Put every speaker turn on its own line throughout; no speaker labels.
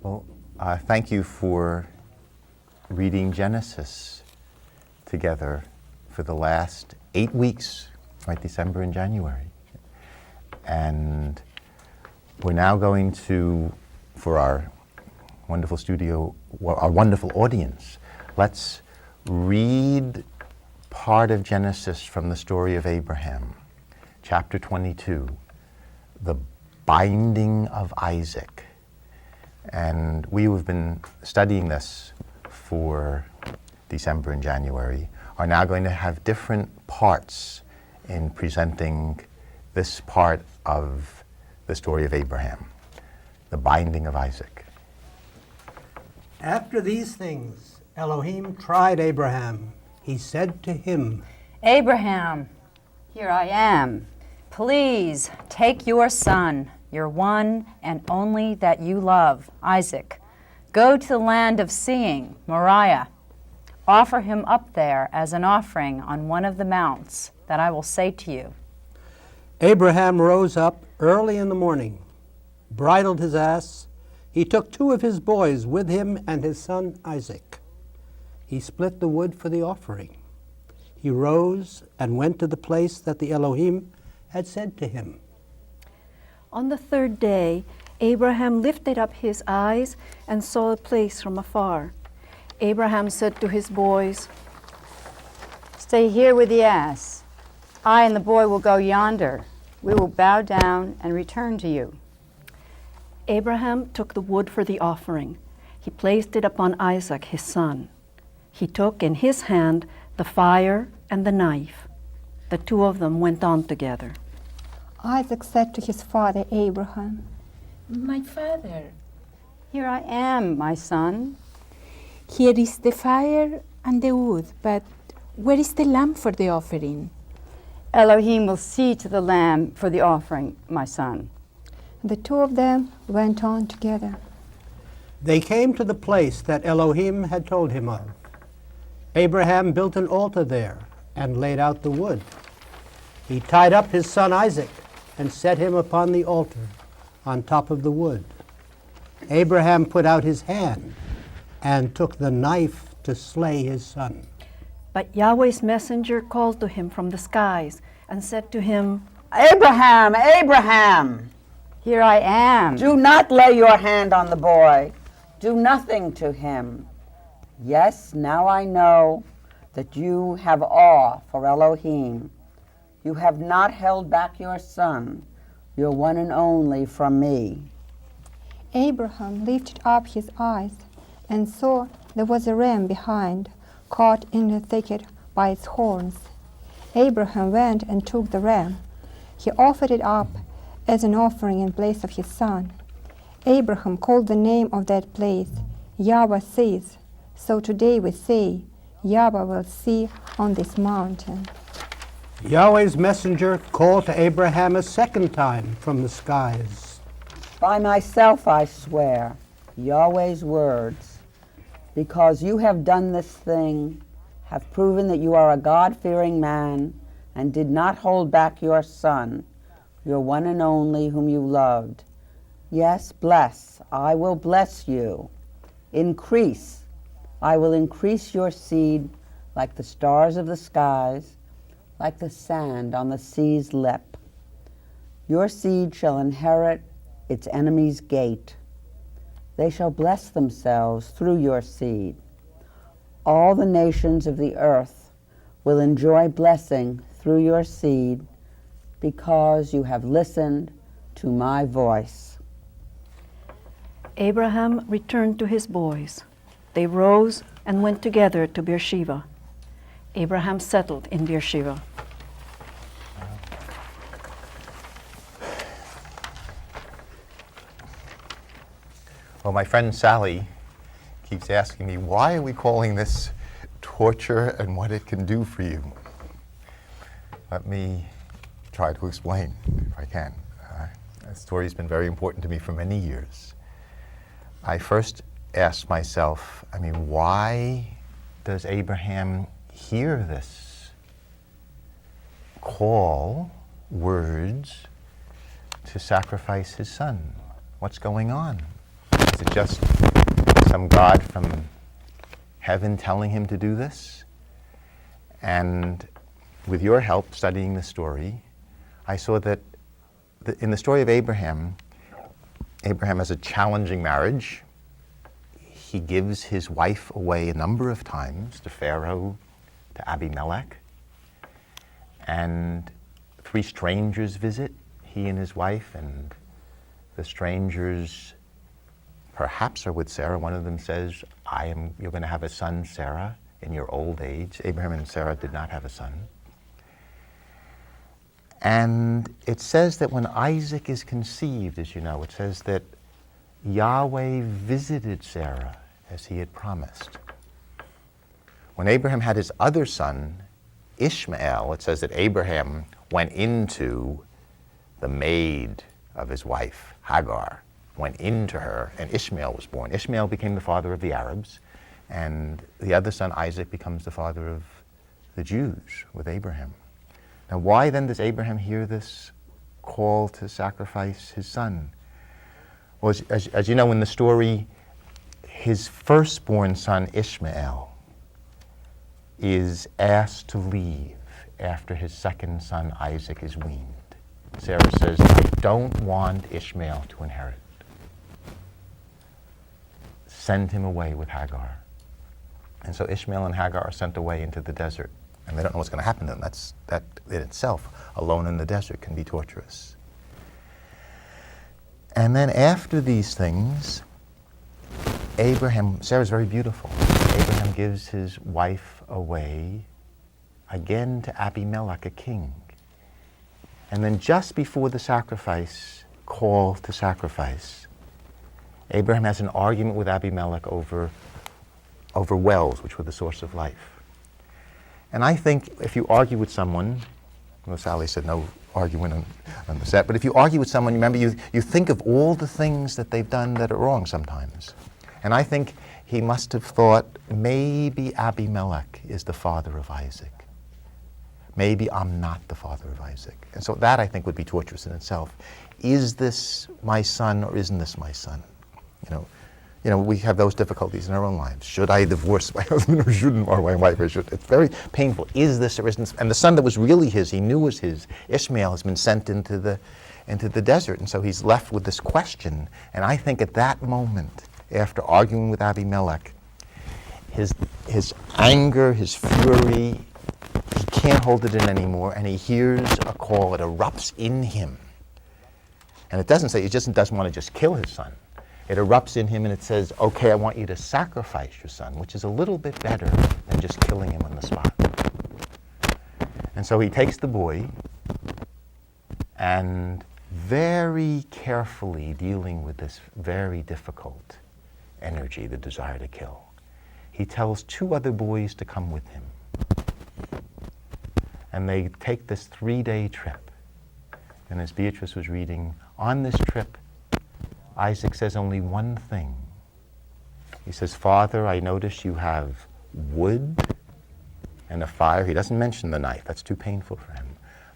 Well, thank you for reading Genesis together for the last 8 weeks, right, December and January. And we're now going to, for our wonderful studio, our wonderful audience, let's read part of Genesis from the story of Abraham, chapter 22, the binding of Isaac. And we who have been studying this for December and January are now going to have different parts in presenting this part of the story of Abraham, the binding of Isaac.
After these things, Elohim tried Abraham. He said to him,
Abraham, here I am. Please take your son, your one and only that you love, Isaac. Go to the land of seeing, Moriah. Offer him up there as an offering on one of the mounts that I will say to you.
Abraham rose up early in the morning, bridled his ass. He took 2 of his boys with him and his son Isaac. He split the wood for the offering. He rose and went to the place that the Elohim had said to him.
On the 3rd day, Abraham lifted up his eyes and saw a place from afar. Abraham said to his boys,
Stay here with the ass. I and the boy will go yonder. We will bow down and return to you.
Abraham took the wood for the offering. He placed it upon Isaac, his son. He took in his hand the fire and the knife. The 2 of them went on together.
Isaac said to his father Abraham,
My father.
Here I am, my son.
Here is the fire and the wood, but where is the lamb for the offering?
Elohim will see to the lamb for the offering, my son.
The 2 of them went on together.
They came to the place that Elohim had told him of. Abraham built an altar there and laid out the wood. He tied up his son Isaac and set him upon the altar on top of the wood. Abraham put out his hand and took the knife to slay his son.
But Yahweh's messenger called to him from the skies and said to him,
Abraham, Abraham,
Here I am.
do not lay your hand on the boy. Do nothing to him. Yes, now I know that you have awe for Elohim. You have not held back your son, your one and only, from me.
Abraham lifted up his eyes and saw there was a ram behind, caught in the thicket by its horns. Abraham went and took the ram. He offered it up as an offering in place of his son. Abraham called the name of that place Yahweh sees. So today we say, Yahweh will see on this mountain.
Yahweh's messenger called to Abraham a second time from the skies.
By myself I swear, Yahweh's words, because you have done this thing, have proven that you are a God-fearing man, and did not hold back your son, your one and only whom you loved. Yes, bless, I will bless you. Increase, I will increase your seed like the stars of the skies, like the sand on the sea's lip. Your seed shall inherit its enemy's gate. They shall bless themselves through your seed. All the nations of the earth will enjoy blessing through your seed because you have listened to my voice.
Abraham returned to his boys. They rose and went together to Beersheba. Abraham settled in Beersheba.
Well, my friend Sally keeps asking me, why are we calling this torture and what it can do for you? Let me try to explain, if I can. The story's been very important to me for many years. I first asked myself, why does Abraham hear this call, words, to sacrifice his son? What's going on? Is it just some God from heaven telling him to do this? And with your help studying the story, I saw that in the story of Abraham, Abraham has a challenging marriage. He gives his wife away a number of times to Pharaoh, to Abimelech. And 3 strangers visit he and his wife, and the strangers perhaps are with Sarah. One of them says, you're going to have a son, Sarah, in your old age. Abraham and Sarah did not have a son. And it says that when Isaac is conceived, as you know, it says that Yahweh visited Sarah as he had promised. When Abraham had his other son, Ishmael, it says that Abraham went into the maid of his wife, Hagar, went into her, and Ishmael was born. Ishmael became the father of the Arabs, and the other son, Isaac, becomes the father of the Jews with Abraham. Now, why then does Abraham hear this call to sacrifice his son? Well, as you know in the story, his firstborn son, Ishmael, is asked to leave after his second son, Isaac, is weaned. Sarah says, I don't want Ishmael to inherit. Send him away with Hagar. And so Ishmael and Hagar are sent away into the desert. And they don't know what's going to happen to them. That in itself, alone in the desert, can be torturous. And then after these things, Sarah's very beautiful. Abraham gives his wife away again to Abimelech, a king. And then just before the call to sacrifice, Abraham has an argument with Abimelech over wells, which were the source of life. And I think if you argue with someone, well, Sally said no arguing on the set, but if you argue with someone, remember, you think of all the things that they've done that are wrong sometimes. And I think he must have thought, maybe Abimelech is the father of Isaac. Maybe I'm not the father of Isaac. And so that, I think, would be torturous in itself. Is this my son or isn't this my son? You know, we have those difficulties in our own lives. Should I divorce my husband or shouldn't my wife? Or should? It's very painful. Is this or isn't? And the son that was really his, he knew was his, Ishmael, has been sent into the desert. And so he's left with this question. And I think at that moment, after arguing with Abimelech, his anger, his fury, he can't hold it in anymore, and he hears a call. It erupts in him. And it doesn't say, he just doesn't want to just kill his son. It erupts in him and it says, okay, I want you to sacrifice your son, which is a little bit better than just killing him on the spot. And so he takes the boy and very carefully dealing with this very difficult energy, the desire to kill, he tells 2 other boys to come with him. And they take this 3-day trip. And as Beatrice was reading, on this trip, Isaac says only one thing. He says, Father, I notice you have wood and a fire. He doesn't mention the knife. That's too painful for him.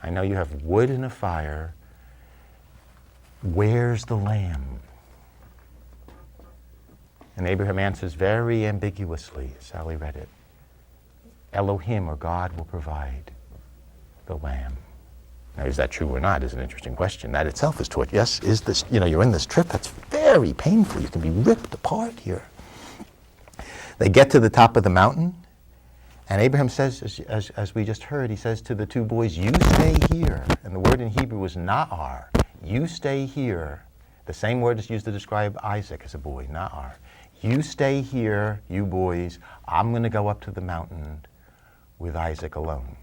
I know you have wood and a fire. Where's the lamb? And Abraham answers very ambiguously. Sally read it. Elohim, or God, will provide the lamb. Now, is that true or not is an interesting question. That itself is torture. Yes, is this, you're in this trip, that's very painful. You can be ripped apart here. They get to the top of the mountain, and Abraham says, as we just heard, he says to the 2 boys, you stay here. And the word in Hebrew was na'ar. You stay here. The same word is used to describe Isaac as a boy, na'ar. You stay here, you boys. I'm going to go up to the mountain with Isaac alone.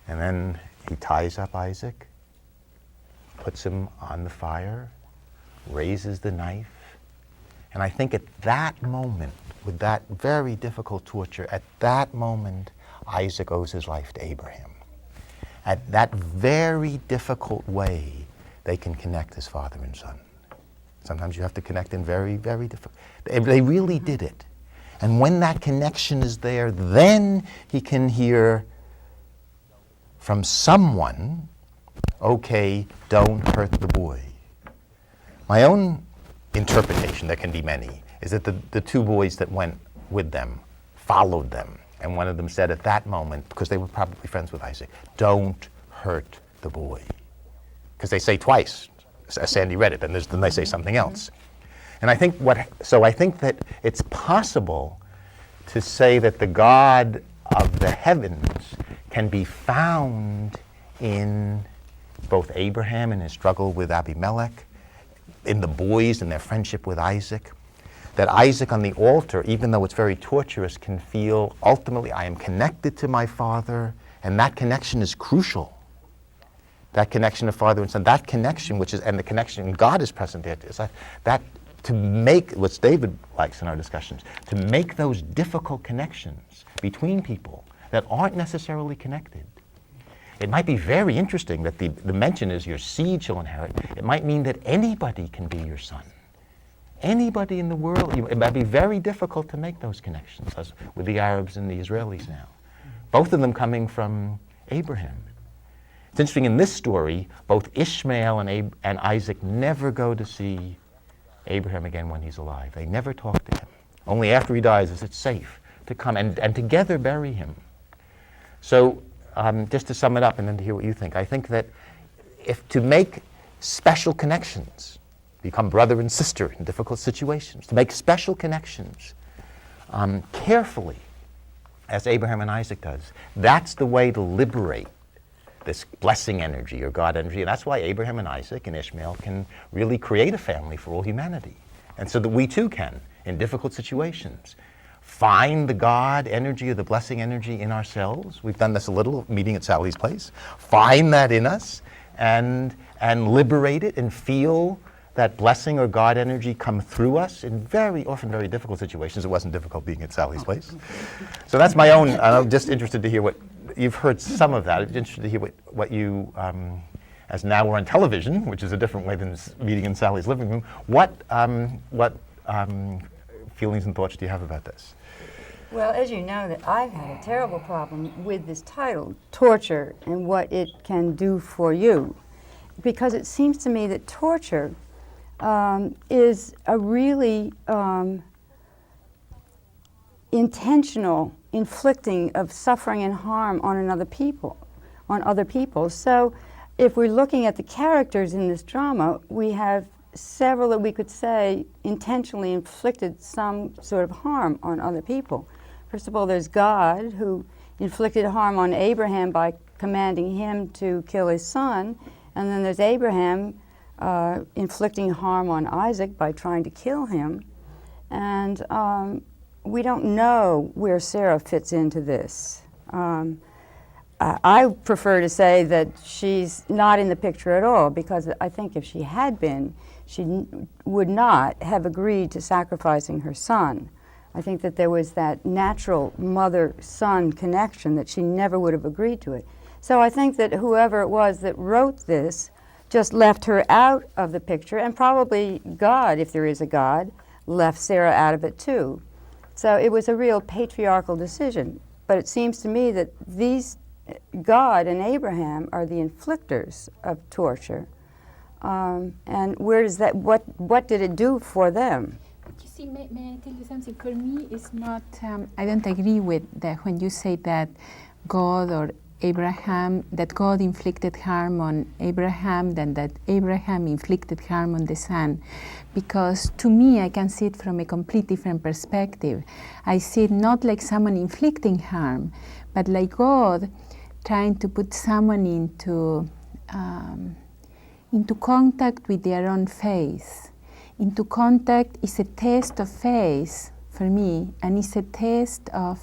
And then he ties up Isaac, puts him on the fire, raises the knife. And I think at that moment, with that very difficult torture, at that moment, Isaac owes his life to Abraham. At that very difficult way, they can connect as father and son. Sometimes you have to connect in very, very difficult. They really did it. And when that connection is there, then he can hear from someone, okay, don't hurt the boy. My own interpretation, there can be many, is that the two boys that went with them followed them. And one of them said at that moment, because they were probably friends with Isaac, don't hurt the boy. Because they say twice, as Sandy read it, and then they say something else. And I think that it's possible to say that the God of the heavens can be found in both Abraham and his struggle with Abimelech, in the boys and their friendship with Isaac. That Isaac on the altar, even though it's very torturous, can feel ultimately I am connected to my father, and that connection is crucial. That connection of father and son, that connection and the connection God is present there, is that to make, what David likes in our discussions, to make those difficult connections between people that aren't necessarily connected. It might be very interesting that the mention is your seed shall inherit. It might mean that anybody can be your son. Anybody in the world. It might be very difficult to make those connections, as with the Arabs and the Israelis now. Both of them coming from Abraham. It's interesting in this story, both Ishmael and Isaac never go to see Abraham again when he's alive. They never talk to him. Only after he dies is it safe to come and together bury him. So just to sum it up and then to hear what you think, I think that if to make special connections, become brother and sister in difficult situations, to make special connections carefully, as Abraham and Isaac does, that's the way to liberate this blessing energy or God energy. And that's why Abraham and Isaac and Ishmael can really create a family for all humanity. And so that we too can, in difficult situations, find the God energy or the blessing energy in ourselves. We've done this a little, meeting at Sally's place. Find that in us and liberate it and feel that blessing or God energy come through us in often very difficult situations. It wasn't difficult being at Sally's place. So that's my own, I'm just interested to hear what, you've heard some of that. I'm interested to hear what you, as now we're on television, which is a different way than meeting in Sally's living room, what feelings and thoughts do you have about this?
Well, as you know, that I've had a terrible problem with this title, torture, and what it can do for you. Because it seems to me that torture is a really intentional inflicting of suffering and harm on other people. So if we're looking at the characters in this drama, we have several that we could say intentionally inflicted some sort of harm on other people. First of all, there's God, who inflicted harm on Abraham by commanding him to kill his son, and then there's Abraham inflicting harm on Isaac by trying to kill him. And we don't know where Sarah fits into this. I prefer to say that she's not in the picture at all, because I think if she had been, she would not have agreed to sacrificing her son. I think that there was that natural mother-son connection that she never would have agreed to it. So I think that whoever it was that wrote this just left her out of the picture, and probably God, if there is a God, left Sarah out of it too. So it was a real patriarchal decision. But it seems to me that these, God and Abraham, are the inflictors of torture. And where does that, what did it do for them?
You see, may I tell you something? For me, it's not, I don't agree with that when you say that God or Abraham, that God inflicted harm on Abraham, then that Abraham inflicted harm on the son. Because to me, I can see it from a completely different perspective. I see it not like someone inflicting harm, but like God trying to put someone into contact with their own faith. Into contact is a test of faith for me, and it's a test of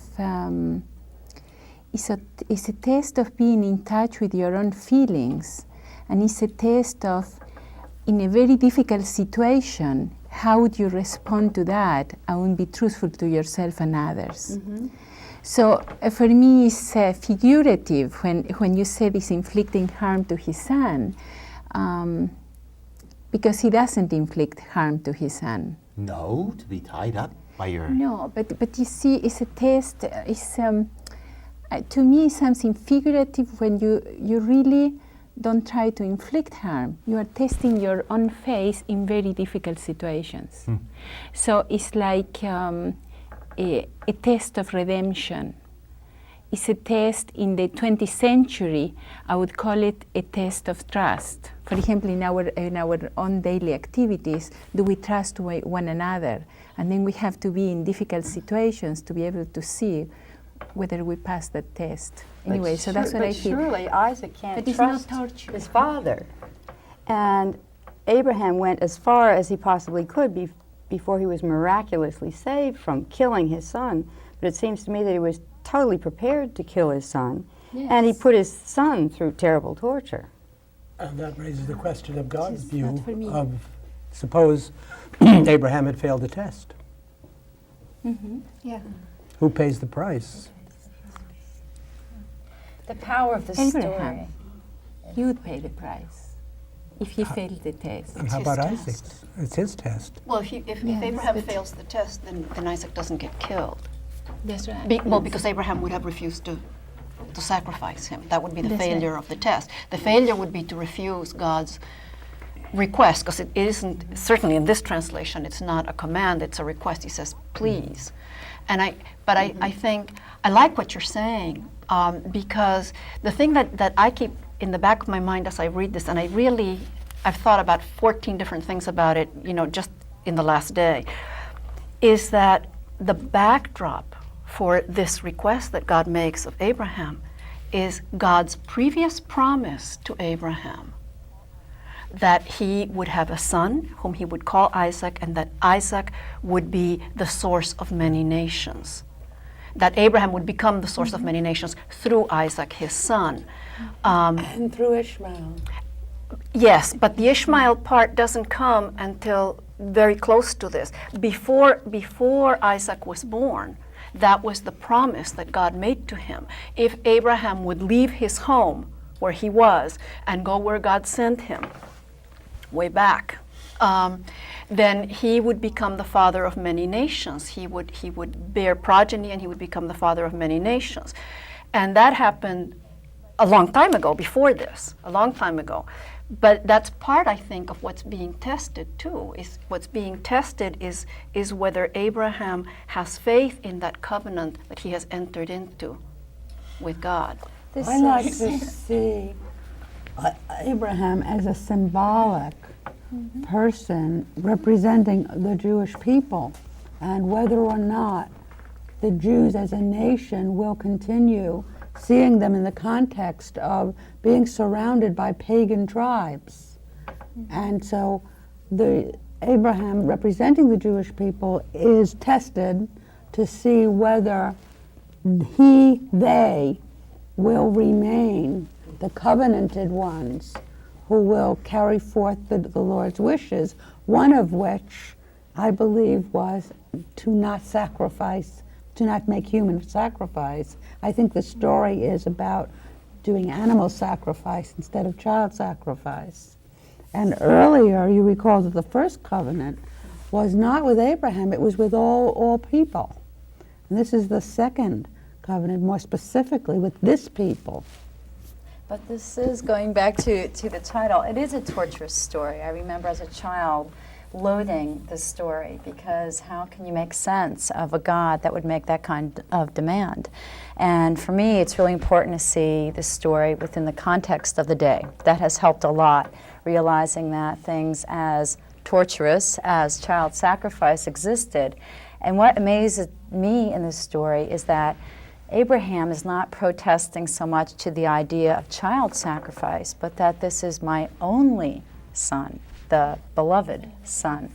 it's a test of being in touch with your own feelings, and it's a test of, in a very difficult situation, how would you respond to that and be truthful to yourself and others. Mm-hmm. So for me, it's figurative when you say this inflicting harm to his son, because he doesn't inflict harm to his son.
No, to be tied up by your...
No, but you see, it's a test, it's, to me, it's something figurative when you really don't try to inflict harm. You are testing your own faith in very difficult situations. So it's like a test of redemption. It's a test in the 20th century. I would call it a test of trust. For example, in our own daily activities, do we trust one another? And then we have to be in difficult situations to be able to see whether we pass that test. Anyway, so that's what I feel.
Surely Isaac can't
But it's not
trust
torture.
his father. And Abraham went as far as he possibly could before he was miraculously saved from killing his son. But it seems to me that he was totally prepared to kill his son. And he put his son through terrible torture.
And that raises the question of God's
Just
view
not for me.
of, suppose Abraham had failed the test.
Yeah.
Who pays the price?
The power of the
Abraham.
story.
He would pay the price if he failed the test.
And how about Isaac? It's his test.
Well, if Abraham fails the test, then Isaac doesn't get killed.
That's right.
Well, because Abraham would have refused to sacrifice him. That would be the
That's right.
failure of the test. The failure would be to refuse God's request, because it isn't, certainly in this translation, it's not a command, it's a request. He says, please. And I think, I like what you're saying, because the thing that I keep in the back of my mind as I read this, and I've thought about 14 different things about it, just in the last day, is that the backdrop for this request that God makes of Abraham is God's previous promise to Abraham that he would have a son whom he would call Isaac, and that Isaac would be the source of many nations. That Abraham would become the source of many nations through Isaac, his son.
And through Ishmael.
Yes, but the Ishmael part doesn't come until very close to this. Before Isaac was born, that was the promise that God made to him. If Abraham would leave his home where he was and go where God sent him, way back, then he would become the father of many nations. He would bear progeny, and he would become the father of many nations. And that happened a long time ago, before this, a long time ago. But that's part, I think, of what's being tested too. What's being tested is whether Abraham has faith in that covenant that he has entered into with God.
I like to see Abraham as a symbolic person representing the Jewish people, and whether or not the Jews as a nation will continue seeing them in the context of being surrounded by pagan tribes. And so Abraham representing the Jewish people is tested to see whether they will remain the covenanted ones who will carry forth the Lord's wishes, one of which I believe was to not sacrifice, to not make human sacrifice. I think the story is about doing animal sacrifice instead of child sacrifice. And earlier, you recall that the first covenant was not with Abraham, it was with all people. And this is the second covenant, more specifically with this people.
But this is going back to the title. It is a torturous story. I remember as a child loathing the story, because how can you make sense of a God that would make that kind of demand? And for me, it's really important to see the story within the context of the day. That has helped a lot, realizing that things as torturous as child sacrifice existed. And what amazes me in this story is that Abraham is not protesting so much to the idea of child sacrifice, but that this is my only son, the beloved son,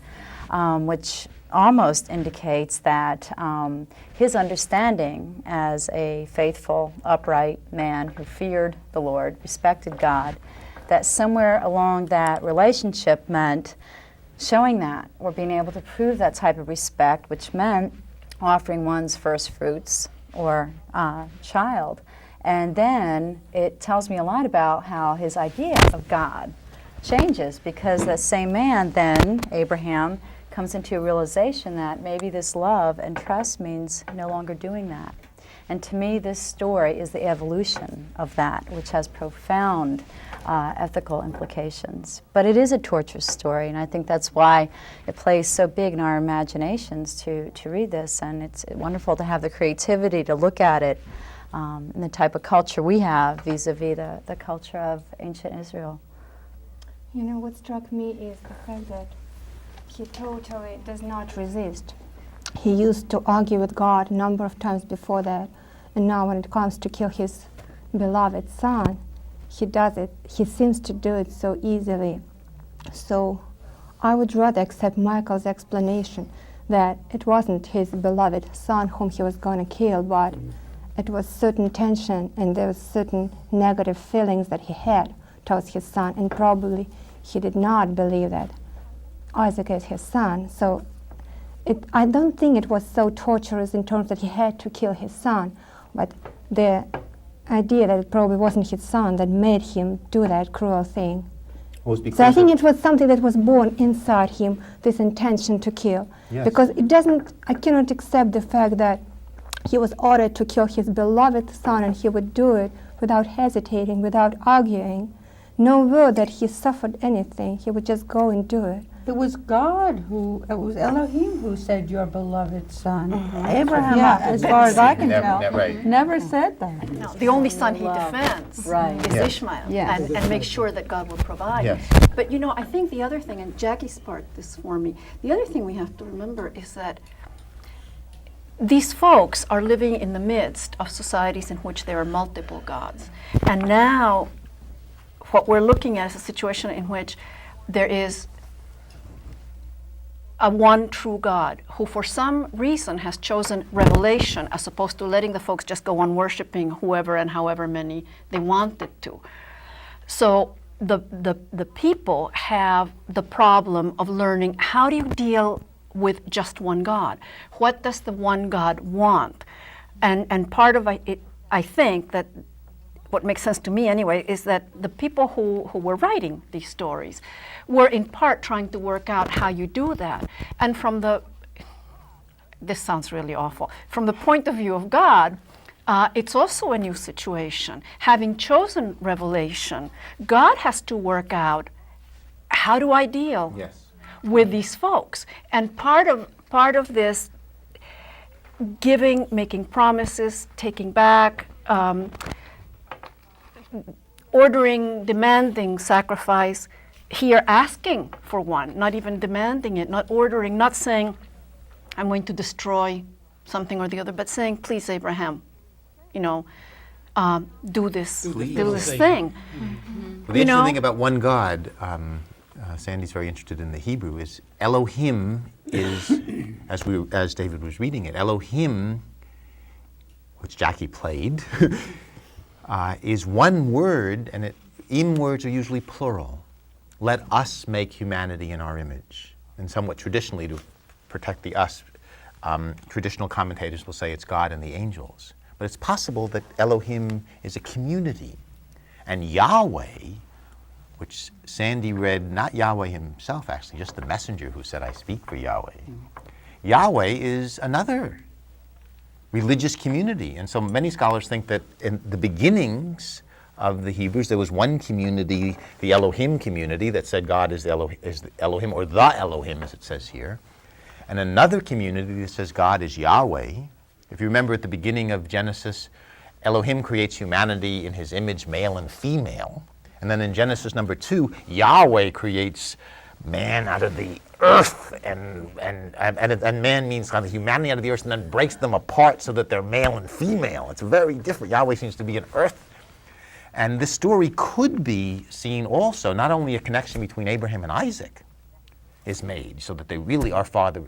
which almost indicates that his understanding as a faithful, upright man who feared the Lord, respected God, that somewhere along that relationship meant showing that, or being able to prove that type of respect, which meant offering one's first fruits or child. And then it tells me a lot about how his idea of God changes, because that same man then, Abraham, comes into a realization that maybe this love and trust means no longer doing that. And to me, this story is the evolution of that, which has profound ethical implications. But it is a torturous story, and I think that's why it plays so big in our imaginations to read this. And it's wonderful to have the creativity to look at it in the type of culture we have vis-a-vis the culture of ancient Israel.
You know, what struck me is the fact that he totally does not resist. He used to argue with God a number of times before that, and now when it comes to kill his beloved son, he does it. He seems to do it so easily. So I would rather accept Michael's explanation that it wasn't his beloved son whom he was going to kill, but it was certain tension and there was certain negative feelings that he had towards his son, and probably he did not believe that Isaac is his son. So I don't think it was so torturous in terms that he had to kill his son, but the idea that it probably wasn't his son that made him do that cruel thing. So I think it was something that was born inside him, this intention to kill.
Yes.
Because I cannot accept the fact that he was ordered to kill his beloved son and he would do it without hesitating, without arguing. No word that he suffered anything. He would just go and do it.
It was God it was Elohim who said, your beloved son. Abraham, as far as I can tell, never said that.
No, the only son he defends is
Yes.
Ishmael,
Yes.
and makes sure that God will provide.
Yes.
But you know, I think the other thing, and Jackie sparked this for me, the other thing we have to remember is that these folks are living in the midst of societies in which there are multiple gods. And now what we're looking at is a situation in which there is a one true God who for some reason has chosen revelation as opposed to letting the folks just go on worshiping whoever and however many they wanted to. So the people have the problem of learning, how do you deal with just one God? What does the one God want? And part of it, I think that what makes sense to me anyway, is that the people who were writing these stories were in part trying to work out how you do that. And this sounds really awful, from the point of view of God, it's also a new situation. Having chosen revelation, God has to work out, how do I deal with these folks? And part of this giving, making promises, taking back, ordering, demanding sacrifice, here asking for one, not even demanding it, not ordering, not saying, I'm going to destroy something or the other, but saying, please, Abraham, do this thing.
Well, the interesting thing about one God, Sandy's very interested in the Hebrew, is Elohim is, as David was reading it, Elohim, which Jackie played, is one word, and im words are usually plural. Let us make humanity in our image. And somewhat traditionally, to protect the us, traditional commentators will say it's God and the angels. But it's possible that Elohim is a community. And Yahweh, which Sandy read, not Yahweh himself actually, just the messenger who said, I speak for Yahweh. Yahweh is another religious community. And so many scholars think that in the beginnings of the Hebrews, there was one community, the Elohim community, that said God is the Elohim, or the Elohim, as it says here. And another community that says God is Yahweh. If you remember at the beginning of Genesis, Elohim creates humanity in his image, male and female. And then in Genesis number 2, Yahweh creates man out of the earth, and man means kind of humanity out of the earth, and then breaks them apart so that they're male and female. It's very different. Yahweh seems to be an earth. And this story could be seen also, not only a connection between Abraham and Isaac is made, so that they really are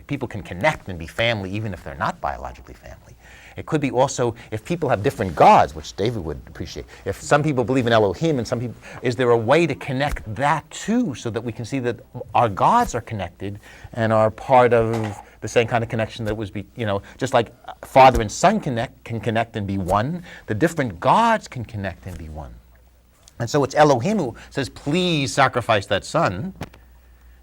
people can connect and be family even if they're not biologically family. It could be also, if people have different gods, which David would appreciate, if some people believe in Elohim and some people, is there a way to connect that too, so that we can see that our gods are connected and are part of the same kind of connection that was, just like father and son can connect and be one, the different gods can connect and be one. And so it's Elohim who says, please sacrifice that son.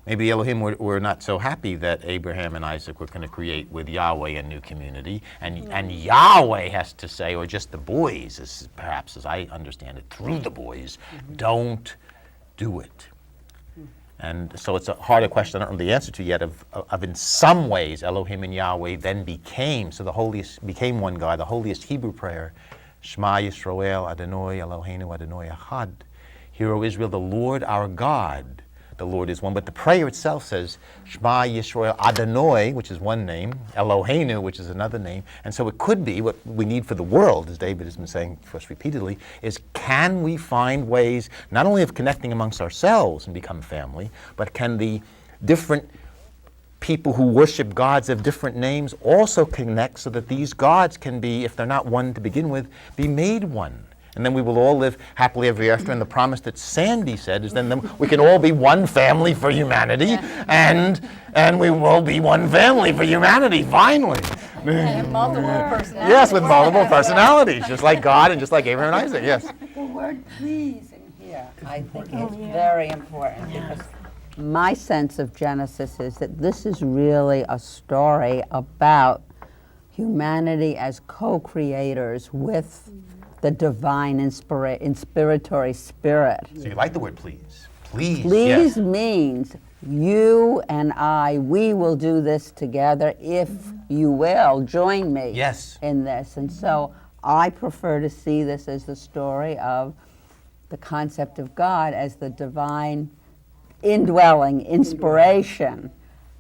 Maybe Elohim were not so happy that Abraham and Isaac were going to create with Yahweh a new community, and Yahweh has to say, or just the boys, perhaps as I understand it, through the boys, don't do it. And so it's a harder question I don't know the answer to yet of in some ways Elohim and Yahweh then became, so the holiest became one God, the holiest Hebrew prayer, Shema Yisrael Adonai Eloheinu Adonai Echad. Hear, O Israel, the Lord our God, the Lord is one. But the prayer itself says, Shema Yisrael Adonai, which is one name, Eloheinu, which is another name. And so it could be what we need for the world, as David has been saying to us repeatedly, is can we find ways not only of connecting amongst ourselves and become family, but can the different people who worship gods of different names also connect so that these gods can be, if they're not one to begin with, be made one. And then we will all live happily ever after. And the promise that Sandy said is then we can all be one family for humanity, and we will be one family for humanity, finally.
And multiple personalities.
Yes, with multiple personalities, just like God and just like Abraham and Isaac, yes.
The word please in here, I think is very important because my sense of Genesis is that this is really a story about humanity as co-creators with the divine inspiratory spirit.
So you like the word please. Please,
Please
yes.
means you and I, we will do this together if you will join me
Yes.
in this. And so I prefer to see this as the story of the concept of God as the divine indwelling inspiration,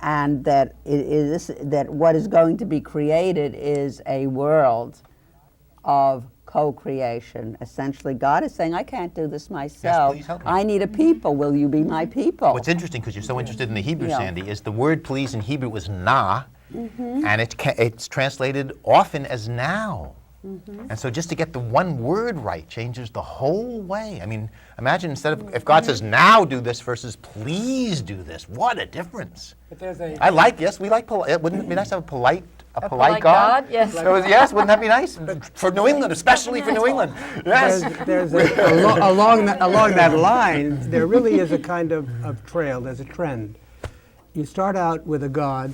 and that it is that what is going to be created is a world of co-creation. Essentially, God is saying, I can't do this myself.
please help me.
I need a people. Will you be my people?
What's interesting, because you're so interested in the Hebrew,
Yeah.
Sandy, is the word please in Hebrew was na, and it's translated often as now. And so just to get the one word right changes the whole way. I mean, imagine instead of, if God says now do this versus please do this, what a difference.
But there's a
Yes, we like polite. Wouldn't it be nice to have a polite
polite
God?
God? Yes.
Yes, wouldn't that be nice? For New England, especially for New England. Yes.
there's along that line, there really is a kind of trail. There's a trend. You start out with a God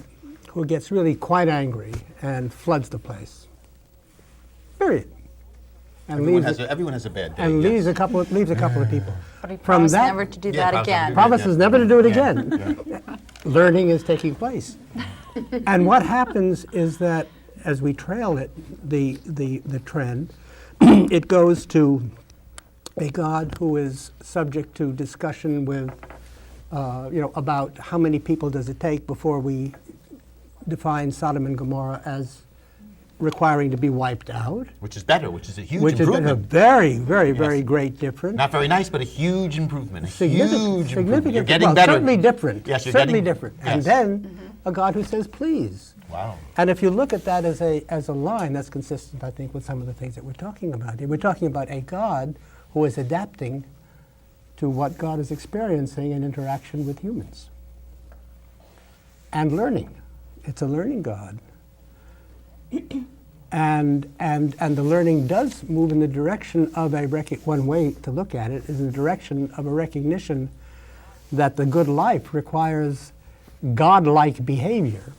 who gets really quite angry and floods the place. Period. And
Everyone has a bad day.
and
yes.
leaves a couple of people.
But he
From
promised
that-
never to do
Yeah,
that again.
Promises never to do it again. Learning is taking place. And what happens is that as we trail it, the trend, it goes to a God who is subject to discussion with, about how many people does it take before we define Sodom and Gomorrah as requiring to be wiped out.
Which is better, which is a huge
Which has been a
improvement.
very, very, very great difference.
Not very nice, but a huge improvement. A
Significant,
huge improvement. You're getting
well,
better.
certainly different.
Yes, you're
certainly
getting-
different.
yes.
And then a God who says please.
Wow.
And if you look at that as a line, that's consistent, I think, with some of the things that we're talking about here. We're talking about a God who is adapting to what God is experiencing in interaction with humans. And learning. It's a learning God. And the learning does move in the direction of one way to look at it is in the direction of a recognition that the good life requires God-like behavior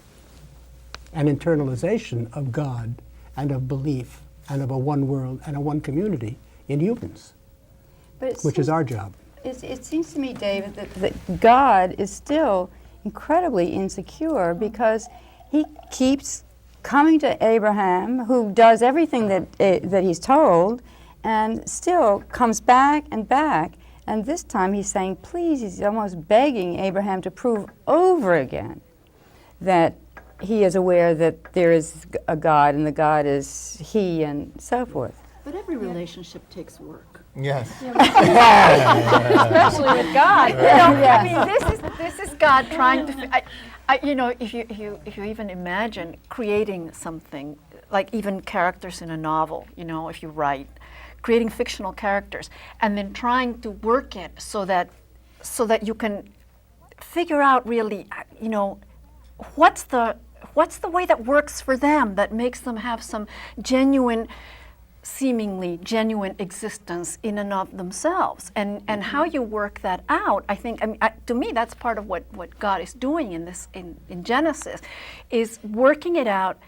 and internalization of God and of belief and of a one world and a one community in humans,
But
which is our job.
It seems to me, David, that God is still incredibly insecure because he keeps coming to Abraham, who does everything that he's told, and still comes back and back. And this time he's saying, please, he's almost begging Abraham to prove over again that he is aware that there is a God and the God is he and so forth.
But every relationship takes work.
Yes.
Especially with God.
I mean, this is God trying to. If you even imagine creating something like even characters in a novel, if you write, creating fictional characters, and then trying to work it so that you can figure out really, what's the way that works for them, that makes them have some genuine seemingly genuine existence in and of themselves. And how you work that out, I think, to me, that's part of what God is doing in Genesis, is working it out.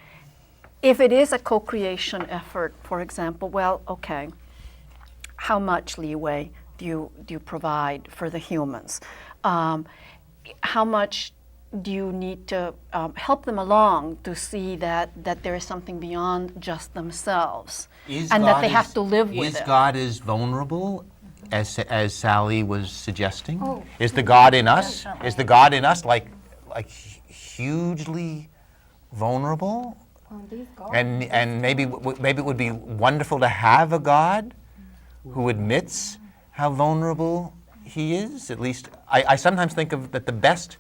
If it is a co-creation effort, for example, well, okay, how much leeway do you provide for the humans? How much do you need to help them along to see that there is something beyond just themselves, and that they have to live with it?
Is God as vulnerable as Sally was suggesting? Oh. Is the God in us? Definitely. Is the God in us like hugely vulnerable? And maybe it would be wonderful to have a God who admits how vulnerable he is. At least I sometimes think of that the best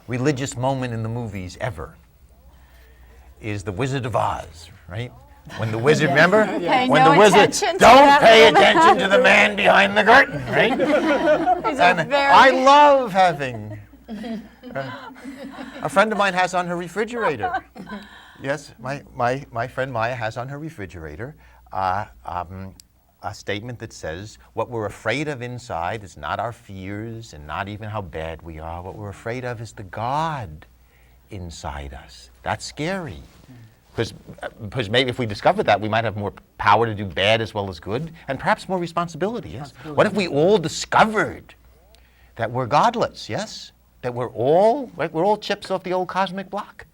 religious moment in the movies ever is the Wizard of Oz, right? When the wizard, remember?
Pay
When
no
the wizard,
attention to
don't
that
pay
woman."
attention to the man behind the curtain, right? And I love having. A friend of mine has on her refrigerator. Yes, my friend Maya has on her refrigerator a statement that says, what we're afraid of inside is not our fears and not even how bad we are. What we're afraid of is the God inside us. That's scary. Because maybe if we discovered that, we might have more power to do bad as well as good, and perhaps more responsibility, yes? What if we all discovered that we're godless, yes? That we're all chips off the old cosmic block.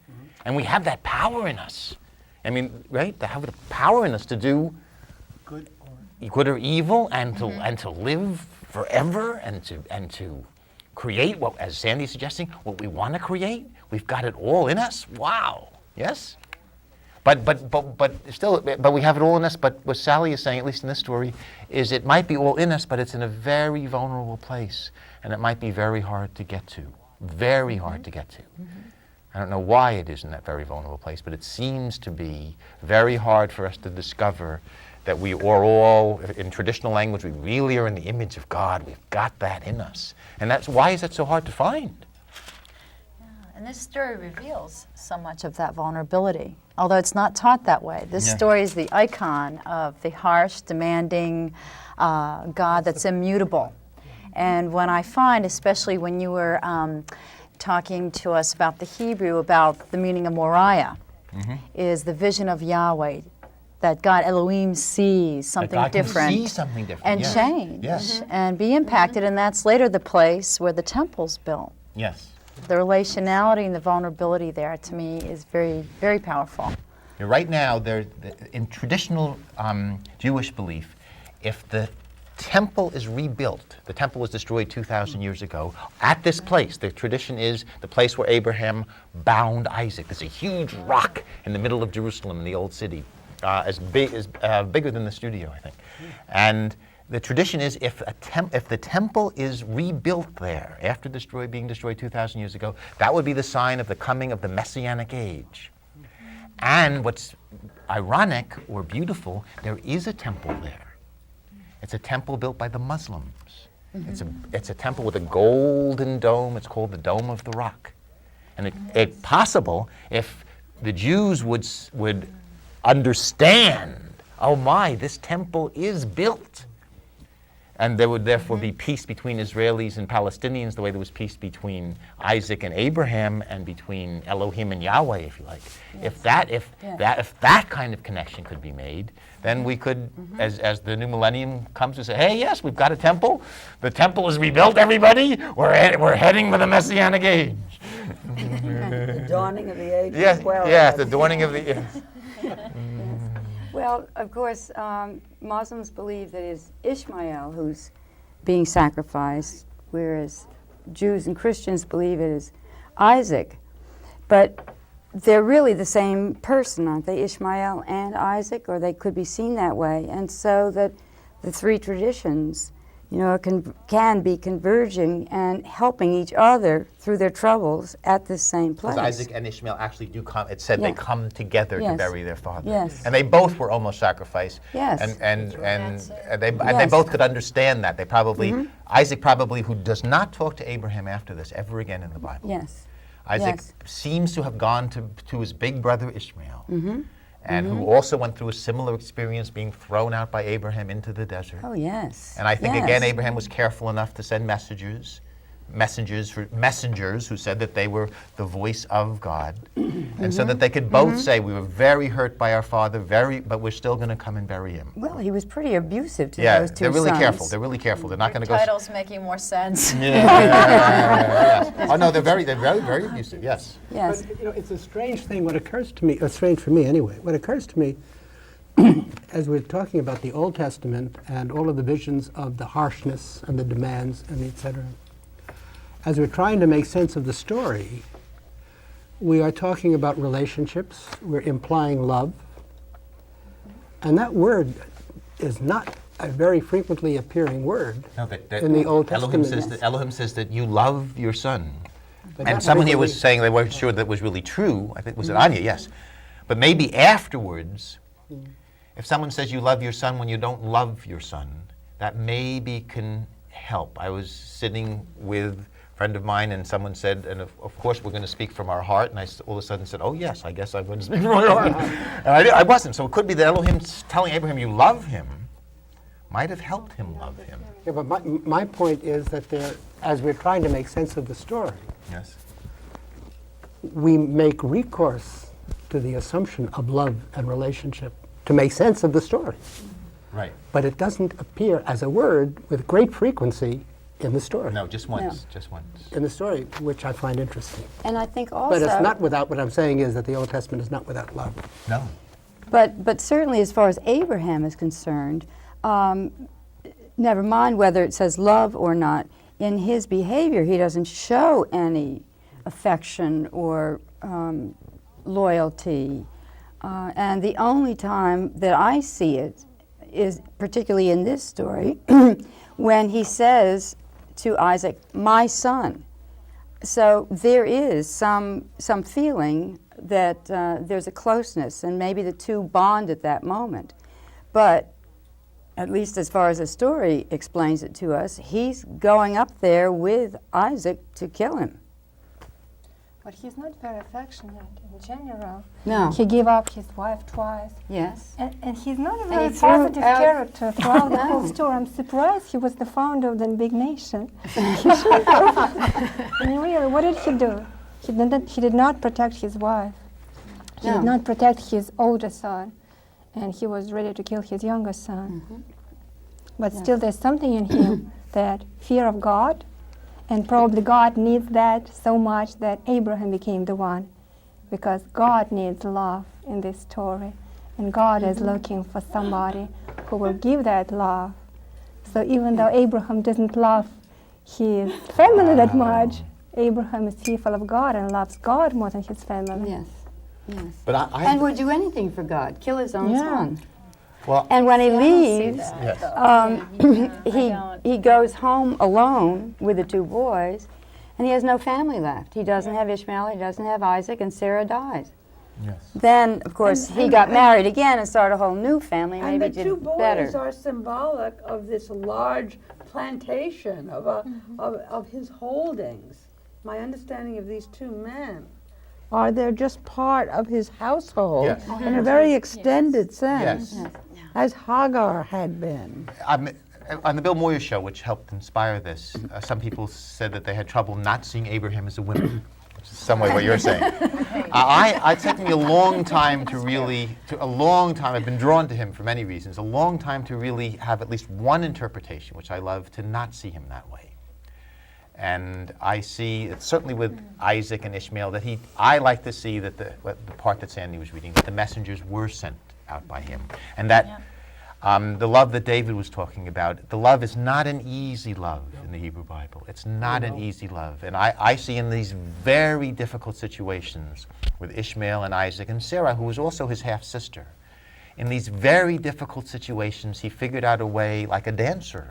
And we have that power in us. I mean, right? To have the power in us to do good or evil, and to live forever, and to create what, as Sandy's suggesting, what we want to create. We've got it all in us. Wow. Yes. But we have it all in us. But what Sally is saying, at least in this story, is it might be all in us, but it's in a very vulnerable place, and it might be very hard to get to. Very hard to get to. I don't know why it is in that very vulnerable place, but it seems to be very hard for us to discover that we are all, in traditional language, we really are in the image of God. We've got that in us. And why is that so hard to find?
Yeah, and this story reveals so much of that vulnerability, although it's not taught that way. This story is the icon of the harsh, demanding God that's immutable. And when I find, especially when you were talking to us about the Hebrew, about the meaning of Moriah, is the vision of Yahweh, that God Elohim sees something different,
see something different
and change and be impacted, and that's later the place where the temple's built.
Yes.
The relationality and the vulnerability there, to me, is very, very powerful.
Right now, in traditional Jewish belief, if the temple is rebuilt, the temple was destroyed 2,000 years ago, at this place, the tradition is the place where Abraham bound Isaac. There's a huge rock in the middle of Jerusalem in the old city, bigger than the studio, I think. And the tradition is if the temple is rebuilt there after being destroyed 2,000 years ago, that would be the sign of the coming of the Messianic age. And what's ironic or beautiful, there is a temple there. It's a temple built by the Muslims. It's a temple with a golden dome. It's called the Dome of the Rock. And it's possible if the Jews would understand, oh my, this temple is built. And there would therefore be peace between Israelis and Palestinians, the way there was peace between Isaac and Abraham, and between Elohim and Yahweh, if you like. Yes. If that kind of connection could be made, then we could, as the new millennium comes, we say, hey, yes, we've got a temple. The temple is rebuilt, everybody. We're heading for the Messianic age.
The dawning of the age.
Yes, yes, the dawning of the.
Well, of course, Muslims believe that it's Ishmael who's being sacrificed, whereas Jews and Christians believe it is Isaac. But they're really the same person, aren't they, Ishmael and Isaac, or they could be seen that way. And so that the three traditions, can be converging and helping each other through their troubles at the same place.
Because Isaac and Ishmael actually do come. It said they come together to bury their father.
Yes.
And they both were almost sacrificed.
Yes.
And they both could understand that. They probably Isaac probably, who does not talk to Abraham after this ever again in the Bible.
Yes.
Isaac seems to have gone to his big brother Ishmael. and who also went through a similar experience, being thrown out by Abraham into the desert.
Oh, yes.
And I think,
yes.
again, Abraham was careful enough to send messengers who said that they were the voice of God, and so that they could both say, we were very hurt by our father, but we're still going to come and bury him.
Well, he was pretty abusive to
Yeah,
those two
they're really
sons.
careful. They're really careful. They're not going to go.
Title's making more sense.
Yes. Oh no, they're very abusive. Yes.
Yes.
But, it's a strange thing. What occurs to me, strange for me anyway, what occurs to me as we're talking about the Old Testament and all of the visions of the harshness and the demands and et cetera, as we're trying to make sense of the story, we are talking about relationships, we're implying love, and that word is not a very frequently appearing word
No,
in the Old
Elohim
Testament.
Elohim says that you love your son.
But
And
not
someone here was
frequently.
saying they weren't sure that was really true. I think, was it Anya? Yes. But maybe afterwards, if someone says you love your son when you don't love your son, that maybe can help. I was sitting with a friend of mine and someone said, and of course we're going to speak from our heart, and I all of a sudden said, oh yes, I guess I'm going to speak from my heart. And I wasn't. So it could be that Elohim telling Abraham you love him might have helped him love him.
Yeah, but my point is that as we're trying to make sense of the story,
Yes.
we make recourse to the assumption of love and relationship to make sense of the story.
Right.
But it doesn't appear as a word with great frequency in the story.
No, just once. Just once.
In the story, which I find interesting.
And I think also...
But it's not without, what I'm saying is that the Old Testament is not without love.
No.
But certainly as far as Abraham is concerned, never mind whether it says love or not, in his behavior he doesn't show any affection or loyalty. And the only time that I see it is particularly in this story when he says to Isaac, my son. So there is some feeling that there's a closeness, and maybe the two bond at that moment. But at least as far as the story explains it to us, he's going up there with Isaac to kill him.
But he's not very affectionate in general.
No.
He gave up his wife twice.
Yes.
And he's not a
And
very
he threw
positive
out-
character throughout the whole story. I'm surprised he was the founder of the big nation. He should have. I mean, really, what did he do? He did not protect his wife. He
No.
did not protect his older son. And he was ready to kill his younger son. But still, there's something in him, that fear of God, and probably God needs that so much that Abraham became the one, because God needs love in this story, and God is looking for somebody who will give that love. So even though Abraham doesn't love his family that much, Abraham is fearful of God and loves God more than his family.
Yes. Yes.
But I
And would do anything for God, kill his own
Yeah.
son.
well,
And when he
See, I don't see
leaves,
that.
yes.
he goes home alone with the two boys, and he has no family left. He doesn't have Ishmael, he doesn't have Isaac, and Sarah dies.
Yes.
Then, of course, he got married again and started a whole new family,
And
maybe
the two
did
boys
better.
are symbolic of this large plantation of his holdings. My understanding of these two men are they're just part of his household
Yes.
in a very extended sense,
Yes.
as Hagar had been.
On the Bill Moyer show, which helped inspire this, some people said that they had trouble not seeing Abraham as a woman, which is some way what you're saying. It's taken me a long time I've been drawn to him for many reasons, a long time to really have at least one interpretation, which I love, to not see him that way. And I see, certainly with Isaac and Ishmael, that I like to see that the part that Sandy was reading, that the messengers were sent out by him. And that the love that David was talking about, the love is not an easy love in the Hebrew Bible. It's not an easy love. And I see in these very difficult situations with Ishmael and Isaac and Sarah, who was also his half-sister, in these very difficult situations, he figured out a way, like a dancer,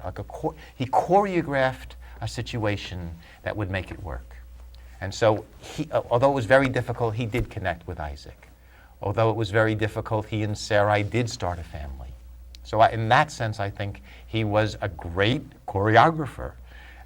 he choreographed a situation that would make it work. And so, although it was very difficult, he did connect with Isaac. Although it was very difficult, he and Sarai did start a family. So in that sense, I think he was a great choreographer.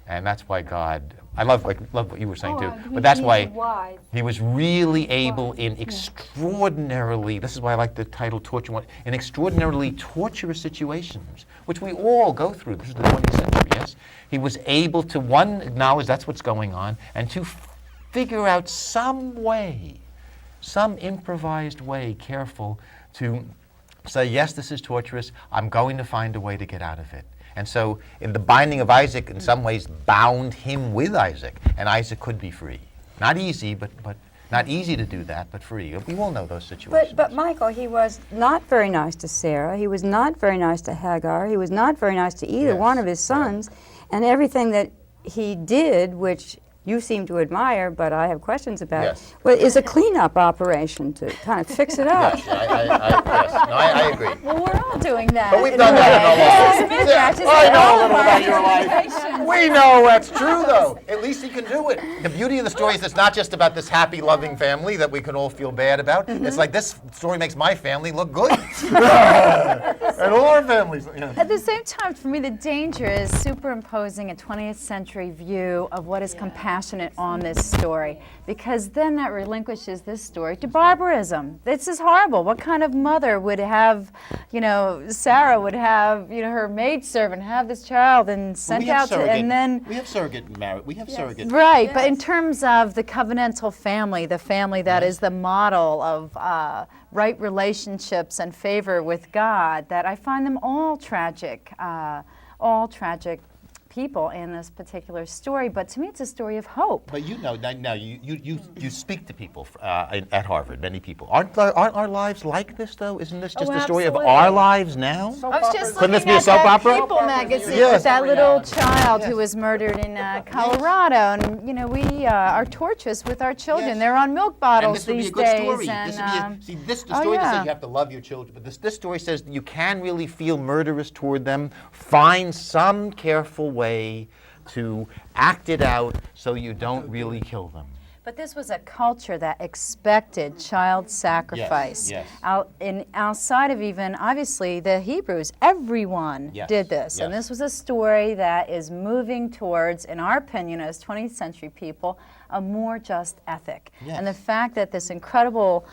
And that's why God, I love what you were saying too, but that's why he was really able in extraordinarily, this is why I like the title Torture, in extraordinarily torturous situations, which we all go through. This is the 20th century, yes? He was able to, one, acknowledge that's what's going on, and two, figure out some way, some improvised way, careful, to say, yes, this is torturous, I'm going to find a way to get out of it. And so in the binding of Isaac, in some ways, bound him with Isaac, and Isaac could be free. Not easy, but not easy to do that, but free. We all know those situations.
But Michael, he was not very nice to Sarah. He was not very nice to Hagar. He was not very nice to either one of his sons. And everything that he did, which you seem to admire, but I have questions about, well, is a cleanup operation to kind of fix it up.
Yes, I agree.
Well, we're all doing that.
But we've done that in our lives. I know a little about your life. We know that's true, though. At least he can do it. The beauty of the story is it's not just about this happy, loving family that we can all feel bad about. It's like this story makes my family look good. And all our families.
At the same time, for me, the danger is superimposing a 20th century view of what is compassionate on this story, because then that relinquishes this story to barbarism. This is horrible. What kind of mother would have, Sarah would have, her maidservant have this child and sent out to, and then
we have surrogate marriage. We have surrogate.
Right, but in terms of the covenantal family, the family that is the model of right relationships and favor with God, that I find them all tragic people in this particular story, but to me it's a story of hope.
But now you speak to people at Harvard, many people. Aren't our lives like this, though? Isn't this just the story of our lives now?
I was just
Couldn't this
looking
be a
at
soap
that
opera?
People magazine with that little child who was murdered in Colorado, and we are torturous with our children. They're on milk bottles
and this
these
would be a good
days.
Story.
And,
the story that says you have to love your children, but this story says you can really feel murderous toward them. Find some careful way to act it out so you don't really kill them.
But this was a culture that expected child sacrifice.
Yes.
Outside of even, obviously, the Hebrews, everyone did this. And this was a story that is moving towards, in our opinion, as 20th century people, a more just ethic. And the fact that this incredible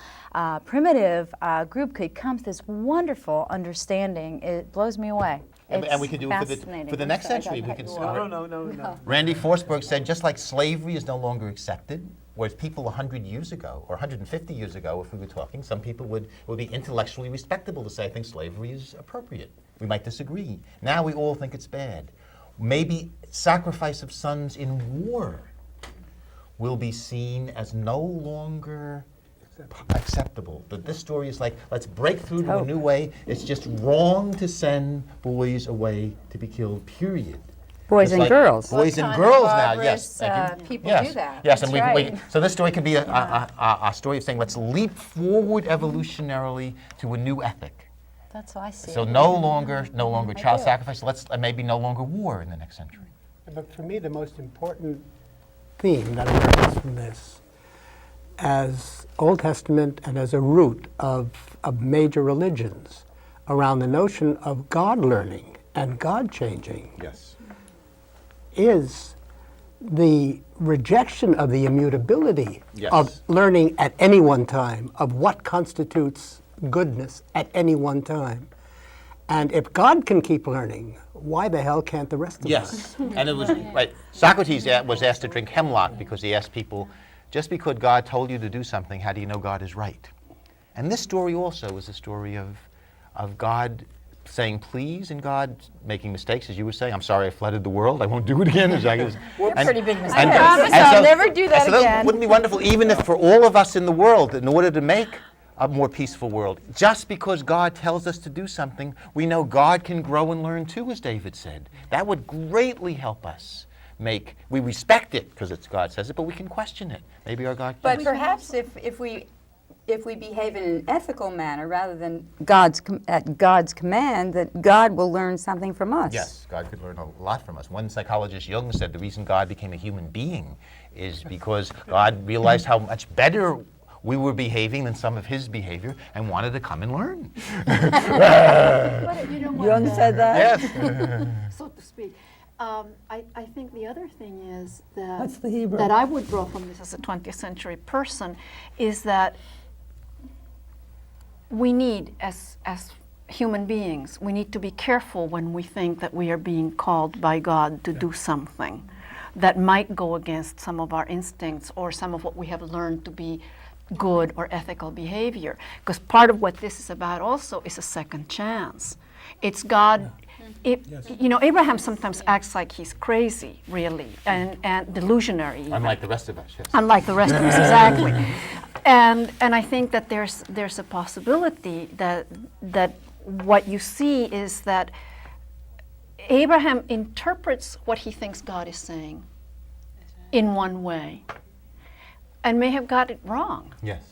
primitive group could come to this wonderful understanding, it blows me away.
And we could do it for the next century. We could. No. Randy Forsberg said, just like slavery is no longer accepted, whereas people 100 years ago or 150 years ago, if we were talking, some people would be intellectually respectable to say, I think slavery is appropriate. We might disagree. Now we all think it's bad. Maybe sacrifice of sons in war will be seen as no longer acceptable. But this story is like, let's break through to a new way. It's just wrong to send boys away to be killed, period.
Boys and girls.
Boys and girls now, yes.
People do that.
Yes,
That's
and
right.
so this story could be a story of saying, let's leap forward evolutionarily to a new ethic.
That's how I see
So
it.
no longer child sacrifice. Let's maybe no longer war in the next century.
But for me, the most important theme that emerges from this, as Old Testament and as a root of major religions, around the notion of God learning and God changing, is the rejection of the immutability of learning at any one time, of what constitutes goodness at any one time. And if God can keep learning, why the hell can't the rest of us?
And it was right. Socrates was asked to drink hemlock because he asked people, just because God told you to do something, how do you know God is right? And this story also is a story of God saying please and God making mistakes, as you were saying. I'm sorry I flooded the world. I won't do it again.
Pretty big mistake.
I
promise I'll never do that again.
Wouldn't it be wonderful, even if for all of us in the world, in order to make a more peaceful world, just because God tells us to do something, we know God can grow and learn too, as David said. That would greatly help us. We respect it because it's God says it, but we can question it. Maybe our God.
But perhaps if we behave in an ethical manner rather than at God's command, that God will learn something from us.
Yes, God could learn a lot from us. One psychologist, Jung, said the reason God became a human being is because God realized how much better we were behaving than some of his behavior and wanted to come and learn.
Jung said that?
Yes.
So to speak.
I think the other thing is that
What's the Hebrew?
that I would draw from this as a 20th century person is that we need, as human beings, we need to be careful when we think that we are being called by God to do something that might go against some of our instincts or some of what we have learned to be good or ethical behavior. Because part of what this is about also is a second chance. It's God. You know, Abraham sometimes acts like he's crazy, really, and delusionary. Even.
Unlike the rest of us, yes.
Unlike the rest of us, exactly. And I think that there's a possibility that what you see is that Abraham interprets what he thinks God is saying in one way, and may have got it wrong.
Yes.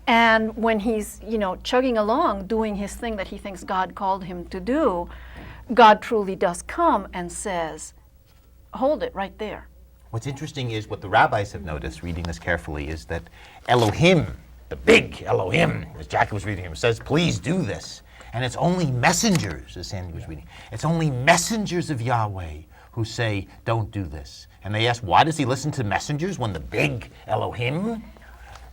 And when he's, you know, chugging along, doing his thing that he thinks God called him to do, God truly does come and says, hold it right there.
What's interesting is what the rabbis have noticed, reading this carefully, is that Elohim, the big Elohim, as Jackie was reading him, says, please do this. And it's only messengers, as Sandy was reading, it's only messengers of Yahweh who say, don't do this. And they ask, why does he listen to messengers when the big Elohim?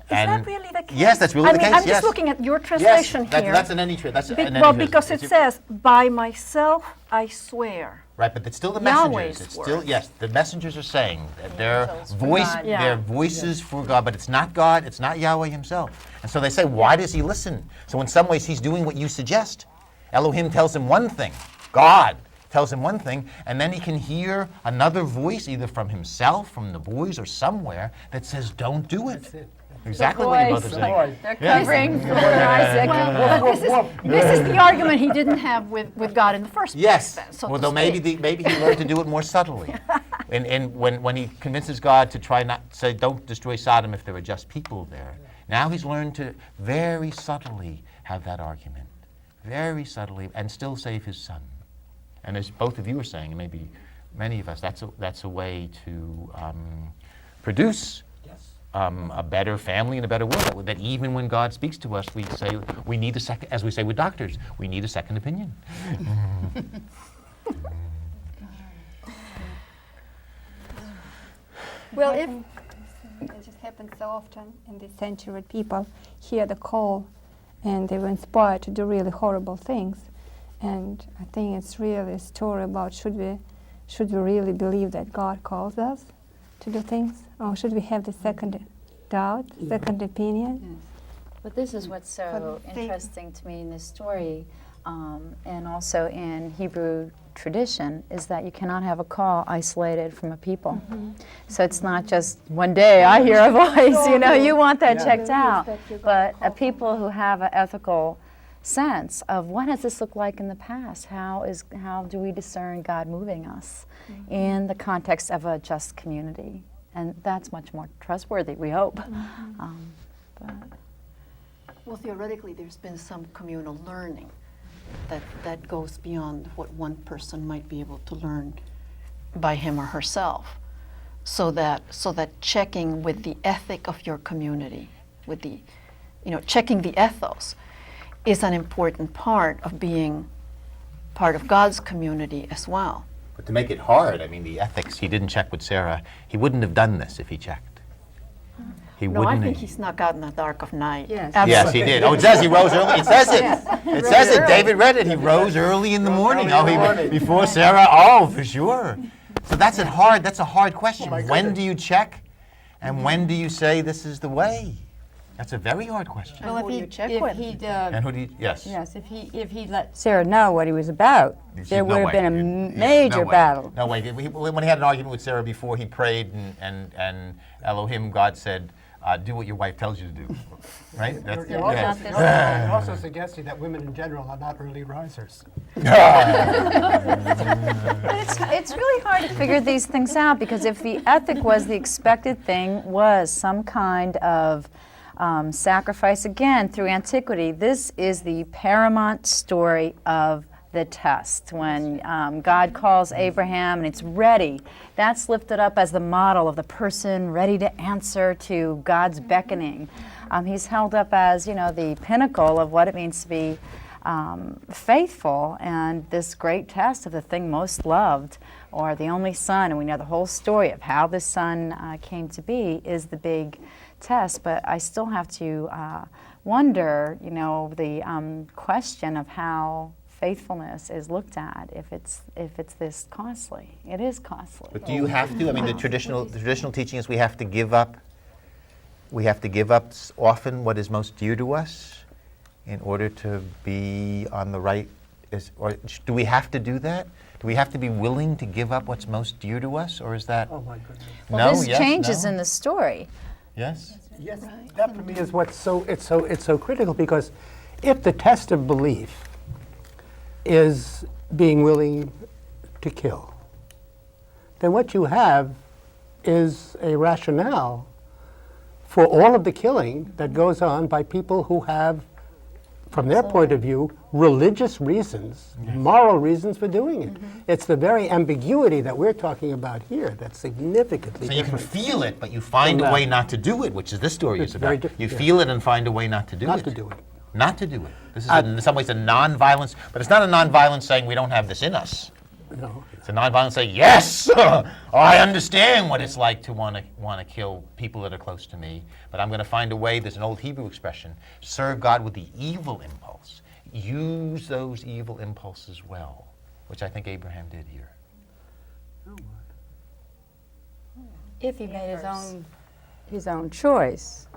Is that really the case?
Yes, that's really the case.
I'm just looking at your translation
yes,
here.
that's an any trade.
Well, because it says, by myself I swear.
Right, but it's still the
Yahweh's
messengers. It's still,
words.
yes, the messengers are saying that their voice,
God.
Yeah.
their voices for God, but it's not God, it's not Yahweh himself. And so they say, why does he listen? So in some ways he's doing what you suggest. Elohim tells him one thing, God tells him one thing, and then he can hear another voice, either from himself, from the boys, or somewhere, that says, don't do it.
That's it.
Exactly what your brother's saying.
They're covering for Isaac.
Well, this is the argument he didn't have with God in the first place.
Yes.
Then, so
Well,
to
though
speak.
maybe he learned to do it more subtly. And when he convinces God to try not say, don't destroy Sodom if there are just people there. Now he's learned to very subtly have that argument, very subtly, and still save his son. And as both of you are saying, and maybe many of us, that's a way to produce a better family and a better world. That even when God speaks to us, we say we need a second, as we say with doctors, we need a second opinion.
Well, it just happens so often in this century. People hear the call, and they were inspired to do really horrible things. And I think it's really a story about should we really believe that God calls us to do things, or should we have the second doubt, second opinion?
But this is what's so interesting to me in this story, and also in Hebrew tradition, is that you cannot have a call isolated from a people. So it's not just one day I hear a voice, you know, you want that checked out. But a people who have an ethical sense of what does this look like in the past? How do we discern God moving us in the context of a just community? And that's much more trustworthy, we hope.
Well, theoretically, there's been some communal learning that goes beyond what one person might be able to learn by him or herself. So that checking with the ethic of your community, with the, checking the ethos, is an important part of being part of God's community as well.
But to make it hard, I mean, the ethics, he didn't check with Sarah. He wouldn't have done this if he checked. He
No,
wouldn't
I think
have.
he snuck out in the dark of night.
Yes.
Yes, he did. Oh, it says he rose early. It says it. It says it. David read it. He rose early in the morning. Before Sarah. Oh, for sure. So that's a hard question. When do you check, and when do you say this is the way? That's a very hard question.
Well, who do you check with?
And who do you? Yes.
Yes, if he let Sarah know what he was about, there would have been a major battle.
No way. When he had an argument with Sarah before, he prayed, and Elohim, God said, do what your wife tells you to do. Right?
You're also suggesting that women in general are not early risers.
But it's really hard to figure these things out, because if the ethic was the expected thing, was some kind of sacrifice, again, through antiquity, this is the paramount story of the test. When God calls Abraham and it's ready, that's lifted up as the model of the person ready to answer to God's beckoning. He's held up as, the pinnacle of what it means to be faithful, and this great test of the thing most loved, or the only son, and we know the whole story of how the son came to be, is the big test. But I still have to wonder, the question of how faithfulness is looked at if it's this costly. It is costly.
But do you have to? I mean, the traditional teaching is we have to give up. We have to give up often what is most dear to us in order to be on the right. Or do we have to do that? Do we have to be willing to give up what's most dear to us, or is that?
Oh my goodness.
Well,
No.
this
Yes,
changes
no?
in the story.
Yes.
Yes, that for me is what's so critical, because if the test of belief is being willing to kill, then what you have is a rationale for all of the killing that goes on by people who have, from their point of view, religious reasons, moral reasons for doing it. It's the very ambiguity that we're talking about here that's significantly
So you can
different.
feel it, but you find a way not to do it, which is this story
It's
is
very
about.
different,
You
yeah.
feel it and find a way not to do
Not
it.
to do it.
Not to do it. This is in some ways a non-violence, but it's not a non-violence saying we don't have this in us.
No.
It's a non-violence saying, yes, I understand what it's like to want to kill people that are close to me, but I'm going to find a way. There's an old Hebrew expression: serve God with the evil impulse. Use those evil impulses well, which I think Abraham did here.
If he made his own choice,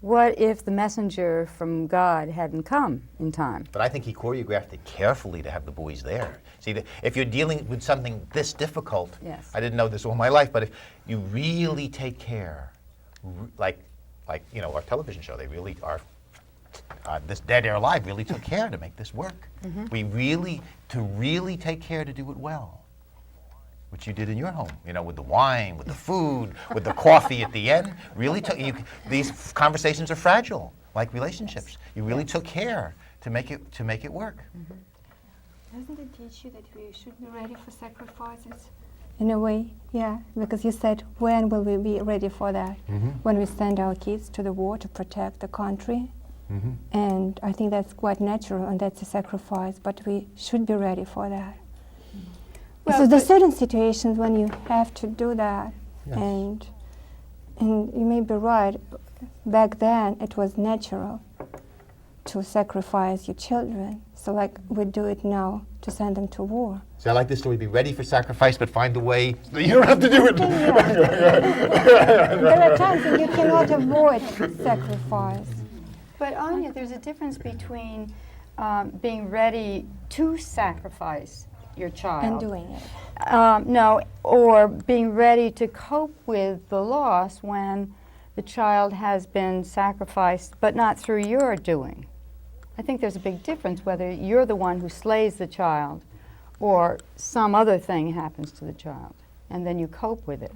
what if the messenger from God hadn't come in time?
But I think he choreographed it carefully to have the boys there. See, if you're dealing with something this difficult,
Yes.
I didn't know this all my life, but if you really take care, like our television show, they really are. This Dead Air Live really took care to make this work. We really take care to do it well, which you did in your home. With the wine, with the food, with the coffee at the end. Really these conversations are fragile, like relationships. You really took care to make it work.
Doesn't it teach you that we should be ready for sacrifices? In a way, yeah, because you said, when will we be ready for that? When we send our kids to the war to protect the country. And I think that's quite natural, and that's a sacrifice, but we should be ready for that. So there's certain situations when you have to do that,
Yes.
and you may be right. Back then, it was natural to sacrifice your children. So like we do it now to send them to war.
So I like this story: be ready for sacrifice, but find a way so you don't have to do it.
There are times when you cannot avoid sacrifice.
But Anya, there's a difference between being ready to sacrifice your child.
And doing it.
No, or being ready to cope with the loss when the child has been sacrificed, but not through your doing. I think there's a big difference whether you're the one who slays the child or some other thing happens to the child, and then you cope with it.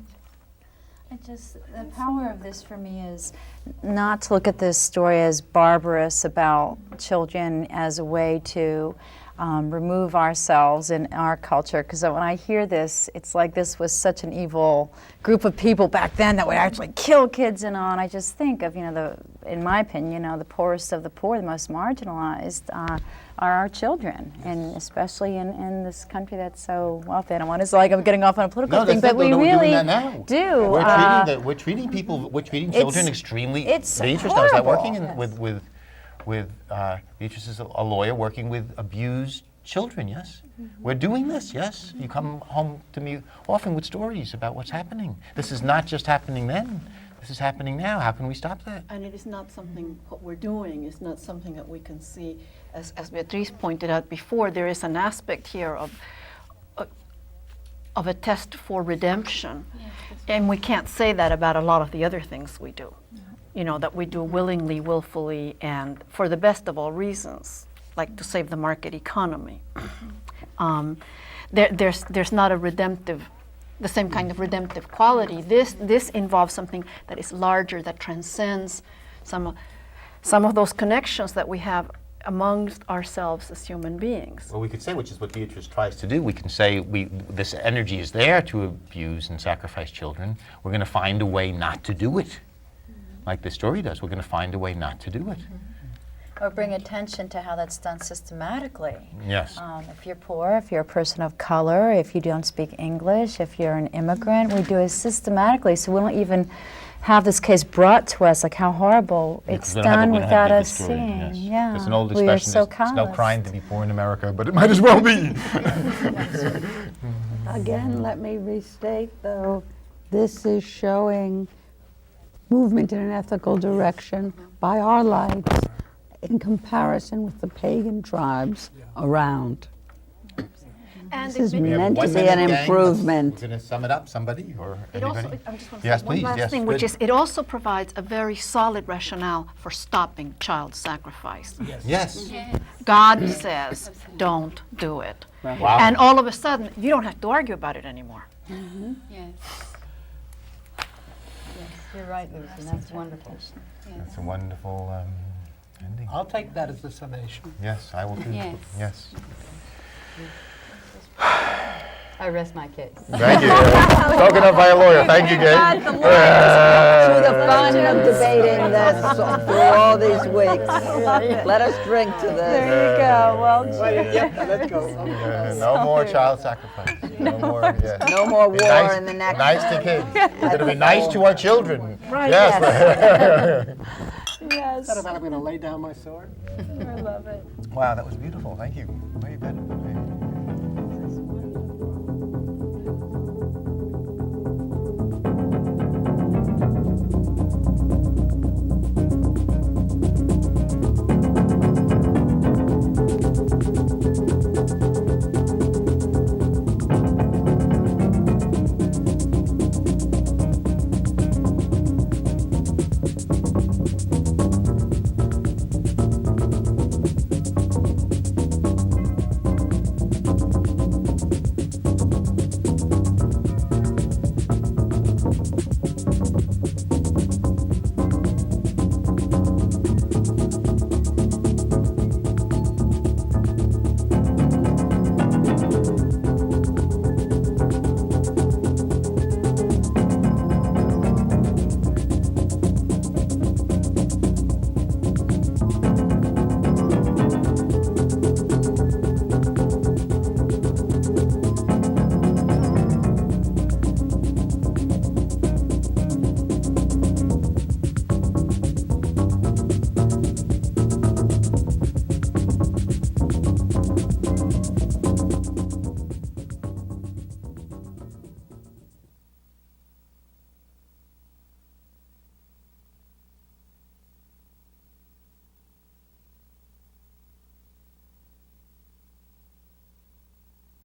The power of this for me is not to look at this story as barbarous about children as a way to remove ourselves in our culture, because when I hear this, it's like this was such an evil group of people back then that would actually kill kids and all. And I just think of, in my opinion, the poorest of the poor, the most marginalized are our children, and especially in this country that's so wealthy. I don't want to like I'm getting off on a political thing, but we
we're
really
doing that now.
do.
We're treating children extremely.
it's
Beatrice knows that, working
horrible.
with Beatrice is a lawyer working with abused children. Yes, we're doing this. Yes, you come home to me often with stories about what's happening. This is not just happening then. This is happening now. How can we stop that?
And it is not something, what we're doing is not something that we can see. As Beatrice pointed out before, there is an aspect here of a test for redemption. And we can't say that about a lot of the other things we do. That we do willingly, willfully, and for the best of all reasons, like to save the market economy. There's not the same kind of redemptive quality. This involves something that is larger, that transcends some of those connections that we have amongst ourselves as human beings.
Well, we could say, which is what Beatrice tries to do, we can say this energy is there to abuse and sacrifice children. We're going to find a way not to do it, like this story does. We're going to find a way not to do it.
Or bring attention to how that's done systematically.
Yes.
If you're poor, if you're a person of color, if you don't speak English, if you're an immigrant, we do it systematically. So we don't even have this case brought to us, like how horrible it's done without us seeing. Yeah.
There's an old
We are
expression,
so
it's no
calloused.
crime to be poor in America, but it might as well be.
Again, let me restate, though, this is showing movement in an ethical direction by our lights in comparison with the pagan tribes around.
And
This is
it,
meant to be an improvement.
We're going to sum it up, somebody, or
it also,
anybody?
I just want to
Yes,
say one
please,
last
yes,
thing, which
good.
is it also provides a very solid rationale for stopping child sacrifice.
Yes.
God says, don't do it.
Wow.
And all of a sudden, you don't have to argue about it anymore.
Yes. You're right, Lucy. That's wonderful.
That's a wonderful ending.
I'll take that as the summation.
Yes, I will too.
Yes.
Yes.
I rest my case.
Thank you. Spoken of by a lawyer. Thank you, Gabe.
Through the fun of debating this through all these weeks. Let us drink to this.
There you go. Well,
Let's go.
No more child sacrifice. No more. Yes.
No more war
Nice-
in the next.
Nice to kids. We're going to be nice to our children.
Right,
Yes.
Instead of I'm going to lay down my sword.
I love it.
Wow, that was beautiful. Thank you. Way better.